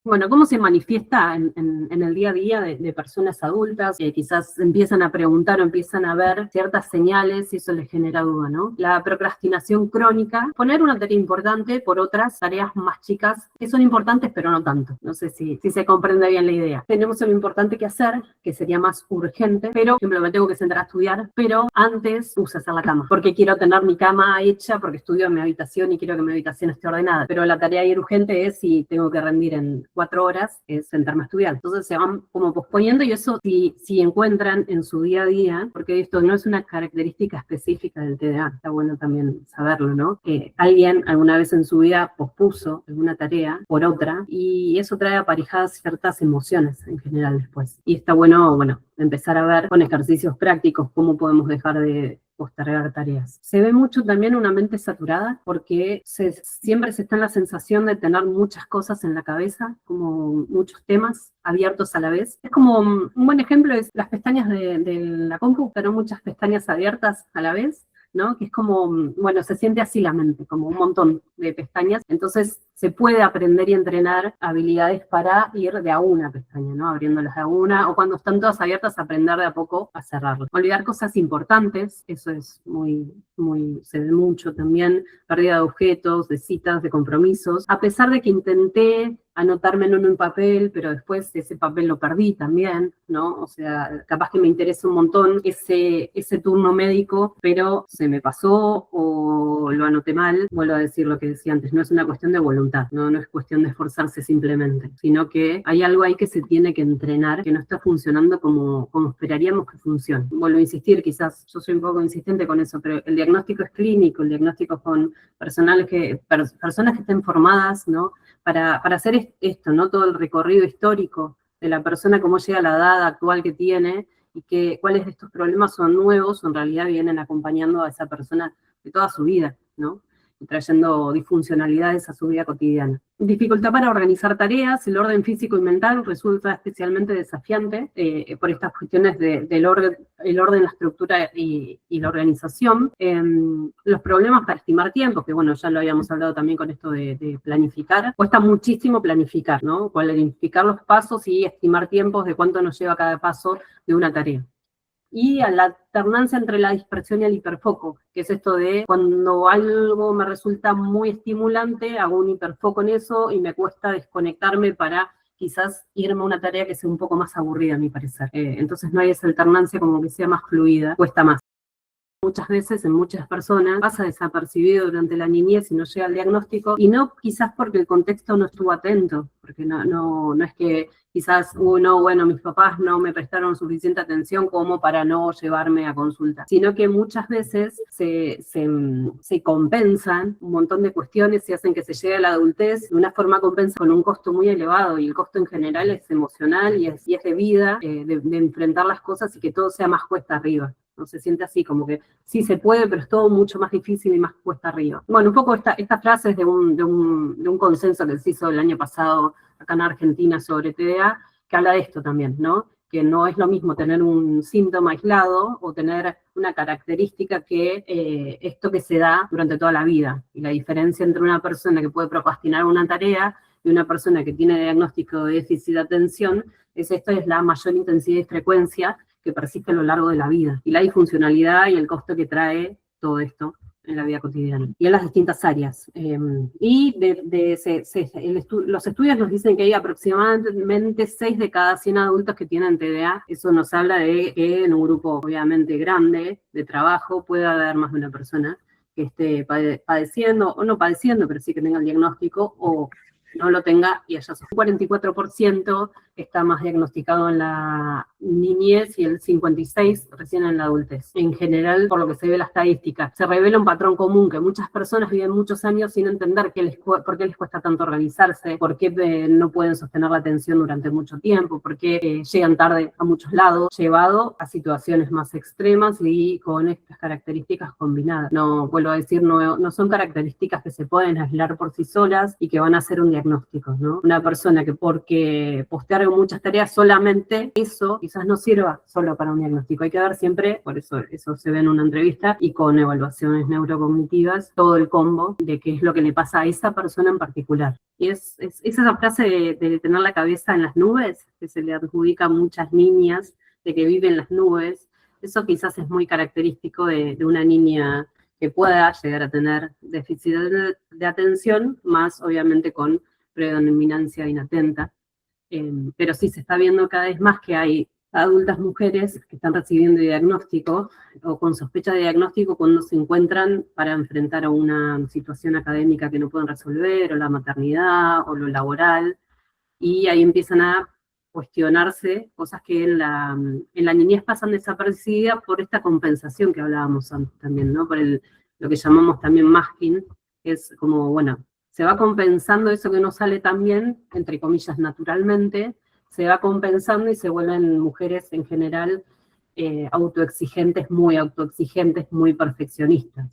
Bueno, ¿cómo se manifiesta en el día a día de personas adultas que quizás empiezan a preguntar o empiezan a ver ciertas señales y eso les genera duda, ¿no? La procrastinación crónica, poner una tarea importante por otras tareas más chicas que son importantes pero no tanto. No sé si se comprende bien la idea. Tenemos algo importante que hacer, que sería más urgente, pero, por ejemplo, me tengo que sentar a estudiar, pero antes puse a hacer la cama, porque quiero tener mi cama hecha, porque estudio en mi habitación y quiero que mi habitación esté ordenada. Pero la tarea urgente es si tengo que rendir en 4 horas, es sentarme a estudiar. Entonces se van como posponiendo y eso si encuentran en su día a día, porque esto no es una característica específica del TDA, está bueno también saberlo, ¿no? Que alguien alguna vez en su vida pospuso alguna tarea por otra y eso trae aparejadas ciertas emociones en general después. Y está bueno, empezar a ver con ejercicios prácticos cómo podemos dejar de postergar tareas. Se ve mucho también una mente saturada porque siempre se está en la sensación de tener muchas cosas en la cabeza, como muchos temas abiertos a la vez. Es como un buen ejemplo es las pestañas de la compu, pero muchas pestañas abiertas a la vez, ¿no? Que es como, se siente así la mente, como un montón de pestañas. Entonces se puede aprender y entrenar habilidades para ir de a una pestaña, ¿no? Abriéndolas de a una, o cuando están todas abiertas, aprender de a poco a cerrarlas. Olvidar cosas importantes, eso es se ve mucho también, pérdida de objetos, de citas, de compromisos. A pesar de que intenté anotármelo en un papel, pero después ese papel lo perdí también, ¿no? O sea, capaz que me interesa un montón ese turno médico, pero se me pasó o lo anoté mal. Vuelvo a decir lo que decía antes, no es una cuestión de voluntad, no es cuestión de esforzarse simplemente, sino que hay algo ahí que se tiene que entrenar, que no está funcionando como esperaríamos que funcione. Vuelvo a insistir, quizás yo soy un poco insistente con eso, pero el diagnóstico es clínico, el diagnóstico con personas que estén formadas, ¿no? Para hacer esto, ¿no? Todo el recorrido histórico de la persona, cómo llega a la edad actual que tiene y cuáles de estos problemas son nuevos o en realidad vienen acompañando a esa persona de toda su vida, ¿no? Y trayendo disfuncionalidades a su vida cotidiana. Dificultad para organizar tareas, el orden físico y mental resulta especialmente desafiante por estas cuestiones del orden, la estructura y la organización. Los problemas para estimar tiempos, que ya lo habíamos hablado también con esto de planificar, cuesta muchísimo planificar, ¿no? Planificar los pasos y estimar tiempos de cuánto nos lleva cada paso de una tarea. Y a la alternancia entre la dispersión y el hiperfoco, que es esto de cuando algo me resulta muy estimulante, hago un hiperfoco en eso y me cuesta desconectarme para quizás irme a una tarea que sea un poco más aburrida, a mi parecer. Entonces no hay esa alternancia como que sea más fluida, cuesta más. Muchas veces en muchas personas pasa desapercibido durante la niñez y no llega al diagnóstico, y no quizás porque el contexto no estuvo atento, porque no es que quizás mis papás no me prestaron suficiente atención como para no llevarme a consulta, sino que muchas veces se compensan un montón de cuestiones y hacen que se llegue a la adultez de una forma compensa con un costo muy elevado, y el costo en general es emocional y es de vida, de enfrentar las cosas y que todo sea más cuesta arriba. No se siente así, como que sí se puede, pero es todo mucho más difícil y más cuesta arriba. Bueno, un poco esta frase es de un consenso que se hizo el año pasado acá en Argentina sobre TDA, que habla de esto también, ¿no? Que no es lo mismo tener un síntoma aislado o tener una característica que esto que se da durante toda la vida. Y la diferencia entre una persona que puede procrastinar una tarea y una persona que tiene diagnóstico de déficit de atención es la mayor intensidad y frecuencia que persiste a lo largo de la vida, y la disfuncionalidad y el costo que trae todo esto en la vida cotidiana, y en las distintas áreas. Los estudios nos dicen que hay aproximadamente 6 de cada 100 adultos que tienen TDA. Eso nos habla de que en un grupo obviamente grande de trabajo puede haber más de una persona que esté padeciendo, o no padeciendo, pero sí que tenga el diagnóstico, o no lo tenga y haya. Un 44% está más diagnosticado en la niñez y el 56% recién en la adultez. En general, por lo que se ve la estadística, se revela un patrón común, que muchas personas viven muchos años sin entender por qué les cuesta tanto organizarse, por qué no pueden sostener la atención durante mucho tiempo, por qué llegan tarde a muchos lados, llevado a situaciones más extremas y con estas características combinadas. No, vuelvo a decir, no son características que se pueden aislar por sí solas y que van a ser un diagnóstico diagnósticos, ¿no? Una persona que porque postear muchas tareas solamente eso quizás no sirva solo para un diagnóstico. Hay que ver siempre, por eso se ve en una entrevista y con evaluaciones neurocognitivas, todo el combo de qué es lo que le pasa a esa persona en particular. Y es esa frase de tener la cabeza en las nubes, que se le adjudica a muchas niñas, de que viven en las nubes. Eso quizás es muy característico de una niña que pueda llegar a tener déficit de atención, más obviamente con predominancia inatenta. Pero sí se está viendo cada vez más que hay adultas mujeres que están recibiendo diagnóstico o con sospecha de diagnóstico cuando se encuentran para enfrentar a una situación académica que no pueden resolver, o la maternidad, o lo laboral, y ahí empiezan a cuestionarse cosas que en la niñez pasan desapercibidas por esta compensación que hablábamos antes también, ¿no? Por lo que llamamos también masking, que es como, bueno, se va compensando eso que no sale tan bien, entre comillas, naturalmente, se va compensando y se vuelven mujeres en general autoexigentes, muy perfeccionistas.